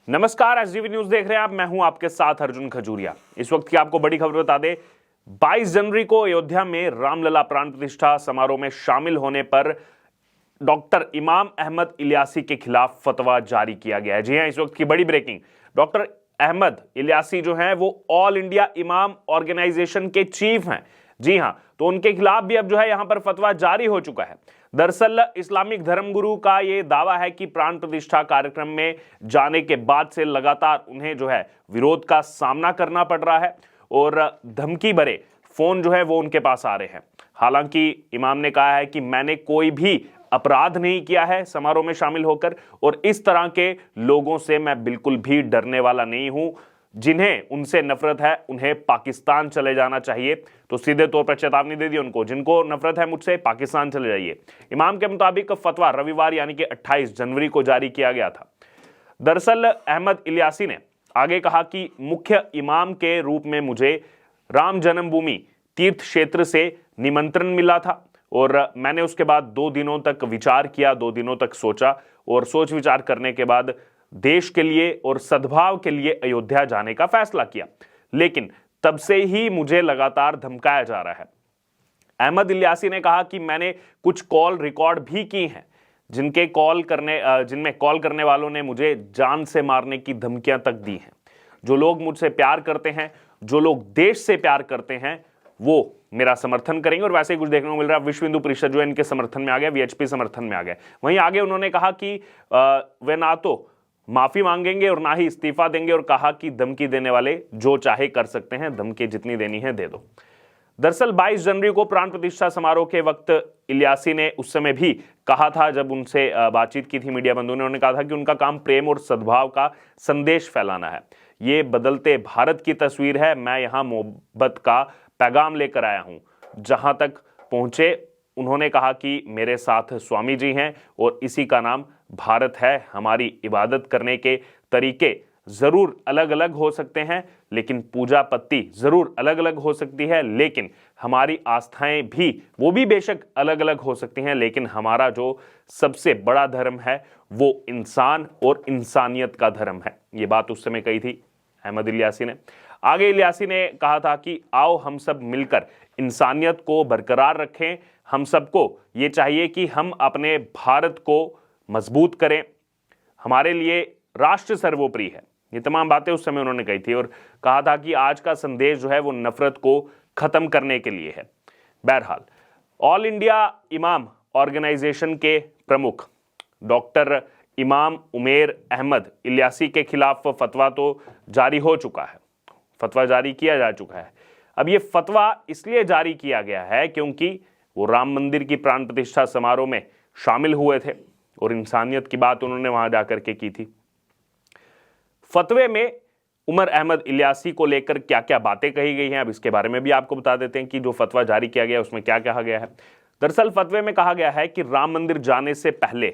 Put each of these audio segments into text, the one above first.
नमस्कार, SDV news देख रहे हैं आप। मैं हूं आपके साथ अर्जुन खजूरिया। इस वक्त की आपको बड़ी खबर बता दें, 22 जनवरी को अयोध्या में रामलला प्राण प्रतिष्ठा समारोह में शामिल होने पर डॉक्टर इमाम अहमद इलियासी के खिलाफ फतवा जारी किया गया है। जी हां, इस वक्त की बड़ी ब्रेकिंग। डॉक्टर अहमद इलियासी जो हैं वो ऑल इंडिया इमाम ऑर्गेनाइजेशन के चीफ हैं। जी हां, तो उनके खिलाफ भी अब जो है यहां पर फतवा जारी हो चुका है। दरअसल इस्लामिक धर्मगुरु का यह दावा है कि प्राण प्रतिष्ठा कार्यक्रम में जाने के बाद से लगातार उन्हें जो है विरोध का सामना करना पड़ रहा है और धमकी भरे फोन जो है वो उनके पास आ रहे हैं। हालांकि इमाम ने कहा है कि मैंने कोई भी अपराध नहीं किया है समारोह में शामिल होकर, और इस तरह के लोगों से मैं बिल्कुल भी डरने वाला नहीं हूं। जिन्हें उनसे नफरत है उन्हें पाकिस्तान चले जाना चाहिए। तो सीधे तौर पर चेतावनी दे दी उनको, जिनको नफरत है मुझसे पाकिस्तान चले जाइए। इमाम के मुताबिक फतवा रविवार यानी कि 28 जनवरी को जारी किया गया था। दरअसल अहमद इलियासी ने आगे कहा कि मुख्य इमाम के रूप में मुझे राम जन्मभूमि तीर्थ क्षेत्र से निमंत्रण मिला था और मैंने उसके बाद 2 दिनों तक विचार किया, 2 दिनों तक सोचा और सोच विचार करने के बाद देश के लिए और सद्भाव के लिए अयोध्या जाने का फैसला किया। लेकिन तब से ही मुझे लगातार धमकाया जा रहा है। अहमद इलियासी ने कहा कि मैंने कुछ कॉल रिकॉर्ड भी की हैं जिनमें कॉल करने वालों ने मुझे जान से मारने की धमकियां तक दी हैं। जो लोग मुझसे प्यार करते हैं, जो लोग देश से प्यार करते हैं, वो मेरा समर्थन करेंगे। और वैसे ही कुछ देखने को मिल रहा है, विश्व हिंदू परिषद जो है इनके समर्थन में आ गया, वीएचपी समर्थन में आ गया। वहीं आगे उन्होंने कहा कि वे ना तो माफी मांगेंगे और ना ही इस्तीफा देंगे, और कहा कि धमकी देने वाले जो चाहे कर सकते हैं, धमकी जितनी देनी है दे दो। दरअसल 22 जनवरी को प्राण प्रतिष्ठा समारोह के वक्त इलियासी ने उस समय भी कहा था, जब उनसे बातचीत की थी मीडिया बंधुओं ने, उन्होंने कहा था कि उनका काम प्रेम और सद्भाव का संदेश फैलाना है। ये बदलते भारत की तस्वीर है। मैं यहाँ मोहब्बत का पैगाम लेकर आया हूँ। जहां तक पहुंचे उन्होंने कहा कि मेरे साथ स्वामी जी हैं और इसी का नाम भारत है। हमारी इबादत करने के तरीके जरूर अलग अलग हो सकते हैं, लेकिन पूजा पत्ती जरूर अलग अलग हो सकती है, लेकिन हमारी आस्थाएं भी वो भी बेशक अलग अलग हो सकती हैं, लेकिन हमारा जो सबसे बड़ा धर्म है वो इंसान और इंसानियत का धर्म है। ये बात उस समय कही थी अहमद इलियासी ने। आगे इलियासी ने कहा था कि आओ हम सब मिलकर इंसानियत को बरकरार रखें। हम सबको ये चाहिए कि हम अपने भारत को मजबूत करें। हमारे लिए राष्ट्र सर्वोपरि है। ये तमाम बातें उस समय उन्होंने कही थी और कहा था कि आज का संदेश जो है वो नफरत को खत्म करने के लिए है। बहरहाल ऑल इंडिया इमाम ऑर्गेनाइजेशन के प्रमुख डॉक्टर इमाम उमेर अहमद इलियासी के खिलाफ फतवा तो जारी हो चुका है, फतवा जारी किया जा चुका है। अब ये फतवा इसलिए जारी किया गया है क्योंकि वो राम मंदिर की प्राण प्रतिष्ठा समारोह में शामिल हुए थे और इंसानियत की बात उन्होंने वहां जाकर के की थी। फतवे में उमर अहमद इलियासी को लेकर क्या क्या बातें कही गई हैं, अब इसके बारे में भी आपको बता देते हैं कि जो फतवा जारी किया गया उसमें क्या कहा गया है। दरअसल फतवे में कहा गया है कि राम मंदिर जाने से पहले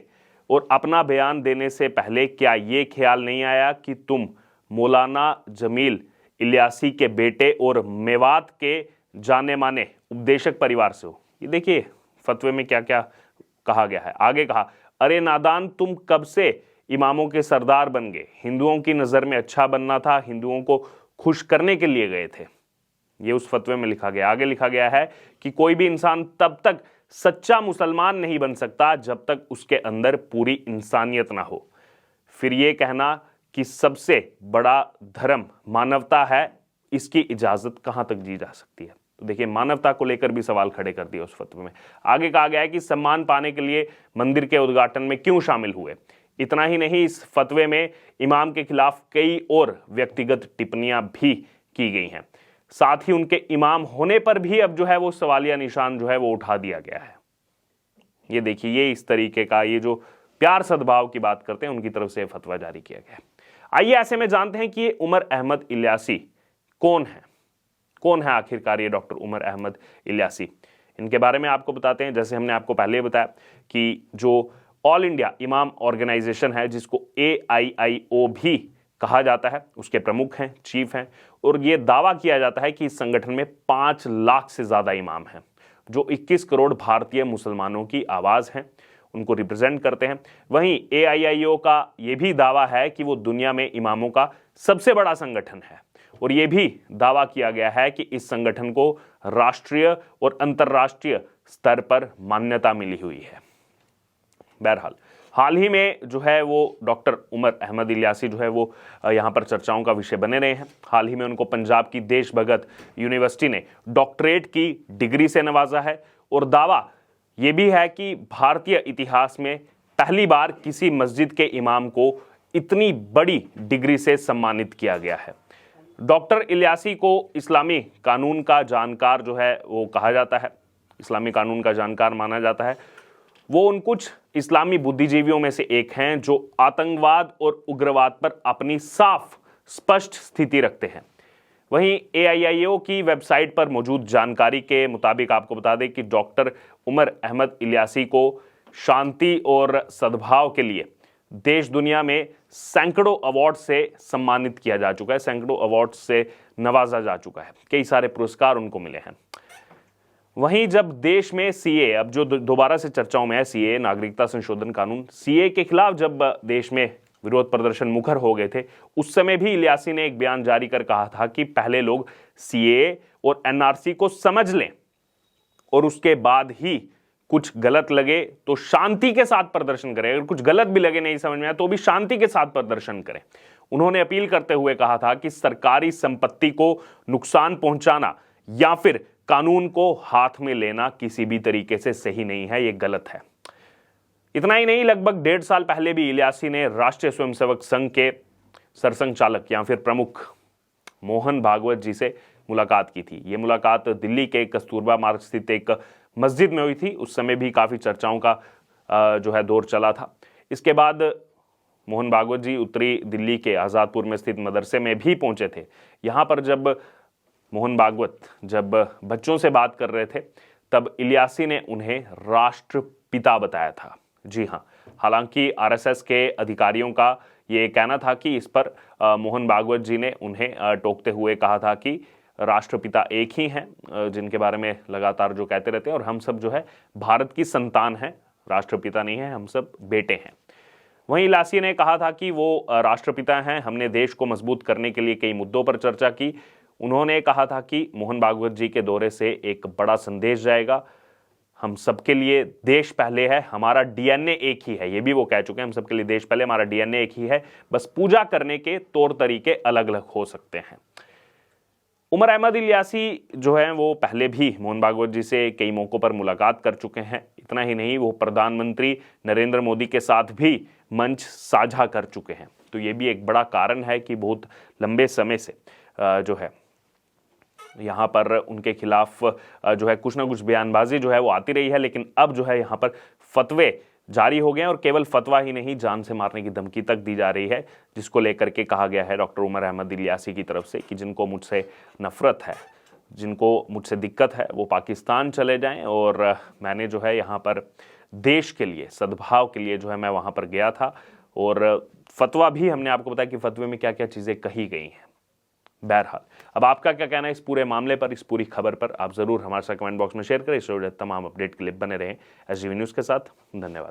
और अपना बयान देने से पहले क्या ये ख्याल नहीं आया कि तुम मौलाना जमील इलियासी के बेटे और मेवात के जाने माने उपदेशक परिवार से हो। ये देखिए फतवे में क्या क्या कहा गया है। आगे कहा, अरे नादान, तुम कब से इमामों के सरदार बन गए? हिंदुओं की नज़र में अच्छा बनना था, हिंदुओं को खुश करने के लिए गए थे। ये उस फतवे में लिखा गया। आगे लिखा गया है कि कोई भी इंसान तब तक सच्चा मुसलमान नहीं बन सकता जब तक उसके अंदर पूरी इंसानियत ना हो। फिर ये कहना कि सबसे बड़ा धर्म मानवता है, इसकी इजाजत कहां तक दी जा सकती है? तो देखिए मानवता को लेकर भी सवाल खड़े कर दिए उस फतवे में। आगे कहा गया है कि सम्मान पाने के लिए मंदिर के उद्घाटन में क्यों शामिल हुए। इतना ही नहीं, इस फतवे में इमाम के खिलाफ कई और व्यक्तिगत टिप्पणियां भी की गई हैं। साथ ही उनके इमाम होने पर भी अब जो है वो सवालिया निशान जो है वो उठा दिया गया है। ये देखिए, ये इस तरीके का, ये जो प्यार सद्भाव की बात करते हैं उनकी तरफ से फतवा जारी किया गया है। आइए ऐसे में जानते हैं कि ये उमर अहमद इलियासी कौन है, कौन है आखिरकार ये डॉक्टर उमर अहमद इलियासी। इनके बारे में आपको बताते हैं। जैसे हमने आपको पहले बताया कि जो ऑल इंडिया इमाम ऑर्गेनाइजेशन है, जिसको AIIO भी कहा जाता है, उसके प्रमुख हैं, चीफ हैं, और ये दावा किया जाता है कि इस संगठन में 5 लाख से ज्यादा इमाम हैं, जो 21 करोड़ भारतीय मुसलमानों की आवाज हैं। उनको रिप्रेजेंट करते हैं। वहीं AIIO का यह भी दावा है कि वो दुनिया में इमामों का सबसे बड़ा संगठन है और यह भी दावा किया गया है कि इस संगठन को राष्ट्रीय और अंतर्राष्ट्रीय स्तर पर मान्यता मिली हुई है। बहरहाल हाल ही में जो है वो डॉक्टर उमर अहमद इलियासी जो है वो यहाँ पर चर्चाओं का विषय बने रहे हैं। हाल ही में उनको पंजाब की देश भगत यूनिवर्सिटी ने डॉक्टरेट की डिग्री से नवाजा है और दावा ये भी है कि भारतीय इतिहास में पहली बार किसी मस्जिद के इमाम को इतनी बड़ी डिग्री से सम्मानित किया गया है। डॉक्टर इलियासी को इस्लामी कानून का जानकार जो है वो कहा जाता है, इस्लामी कानून का जानकार माना जाता है। वो उन कुछ इस्लामी बुद्धिजीवियों में से एक हैं जो आतंकवाद और उग्रवाद पर अपनी साफ स्पष्ट स्थिति रखते हैं। वहीं AIIO की वेबसाइट पर मौजूद जानकारी के मुताबिक आपको बता दें कि डॉक्टर उमर अहमद इलियासी को शांति और सद्भाव के लिए देश दुनिया में सैकड़ों अवार्ड से सम्मानित किया जा चुका है, सैकड़ों अवार्ड से नवाजा जा चुका है, कई सारे पुरस्कार उनको मिले हैं। वहीं जब देश में CA, अब जो दोबारा से चर्चाओं में है CA, नागरिकता संशोधन कानून, CA के खिलाफ जब देश में विरोध प्रदर्शन मुखर हो गए थे, उस समय भी इलियासी ने एक बयान जारी कर कहा था कि पहले लोग CA और NRC को समझ लें और उसके बाद ही कुछ गलत लगे तो शांति के साथ प्रदर्शन करें, अगर कुछ गलत भी लगे नहीं समझ में आया तो भी शांति के साथ प्रदर्शन करें। उन्होंने अपील करते हुए कहा था कि सरकारी संपत्ति को नुकसान पहुंचाना या फिर कानून को हाथ में लेना किसी भी तरीके से सही नहीं है, ये गलत है। इतना ही नहीं, लगभग 1.5 साल पहले भी इलियासी ने राष्ट्रीय स्वयंसेवक संघ के सरसंघचालक या फिर प्रमुख मोहन भागवत जी से मुलाकात की थी। ये मुलाकात दिल्ली के कस्तूरबा मार्ग स्थित एक मस्जिद में हुई थी। उस समय भी काफ़ी चर्चाओं का जो है दौर चला था। इसके बाद मोहन भागवत जी उत्तरी दिल्ली के आज़ादपुर में स्थित मदरसे में भी पहुंचे थे। यहाँ पर जब मोहन भागवत जब बच्चों से बात कर रहे थे तब इलियासी ने उन्हें राष्ट्रपिता बताया था। जी हाँ, हालांकि RSS के अधिकारियों का ये कहना था कि इस पर मोहन भागवत जी ने उन्हें टोकते हुए कहा था कि राष्ट्रपिता एक ही हैं जिनके बारे में लगातार जो कहते रहते हैं और हम सब जो है भारत की संतान हैं, राष्ट्रपिता नहीं है, हम सब बेटे हैं। वहीं इलियासी ने कहा था कि वो राष्ट्रपिता हैं। हमने देश को मजबूत करने के लिए कई मुद्दों पर चर्चा की। उन्होंने कहा था कि मोहन भागवत जी के दौरे से एक बड़ा संदेश जाएगा, हम सबके लिए देश पहले है, हमारा DNA एक ही है। ये भी वो कह चुके हैं, हम सबके लिए देश पहले, हमारा DNA एक ही है, बस पूजा करने के तौर तरीके अलग अलग हो सकते हैं। उमर अहमद इलियासी जो है वो पहले भी मोहन भागवत जी से कई मौकों पर मुलाकात कर चुके हैं। इतना ही नहीं, वो प्रधानमंत्री नरेंद्र मोदी के साथ भी मंच साझा कर चुके हैं। तो ये भी एक बड़ा कारण है कि बहुत लंबे समय से जो है यहाँ पर उनके खिलाफ जो है कुछ ना कुछ बयानबाजी जो है वो आती रही है, लेकिन अब जो है यहाँ पर फतवे जारी हो गए हैं और केवल फतवा ही नहीं, जान से मारने की धमकी तक दी जा रही है, जिसको लेकर के कहा गया है डॉक्टर उमर अहमद इलियासी की तरफ से कि जिनको मुझसे नफरत है, जिनको मुझसे दिक्कत है, वो पाकिस्तान चले जाएं। और मैंने जो है यहाँ पर देश के लिए, सद्भाव के लिए जो है मैं वहाँ पर गया था और फतवा भी हमने आपको बताया कि फतवे में क्या क्या चीज़ें कही गई हैं। बहरहाल, अब आपका क्या कहना है इस पूरे मामले पर, इस पूरी खबर पर, आप जरूर हमारे साथ कमेंट बॉक्स में शेयर करें। इस तमाम अपडेट के लिए बने रहें SGV न्यूज़ के साथ। धन्यवाद।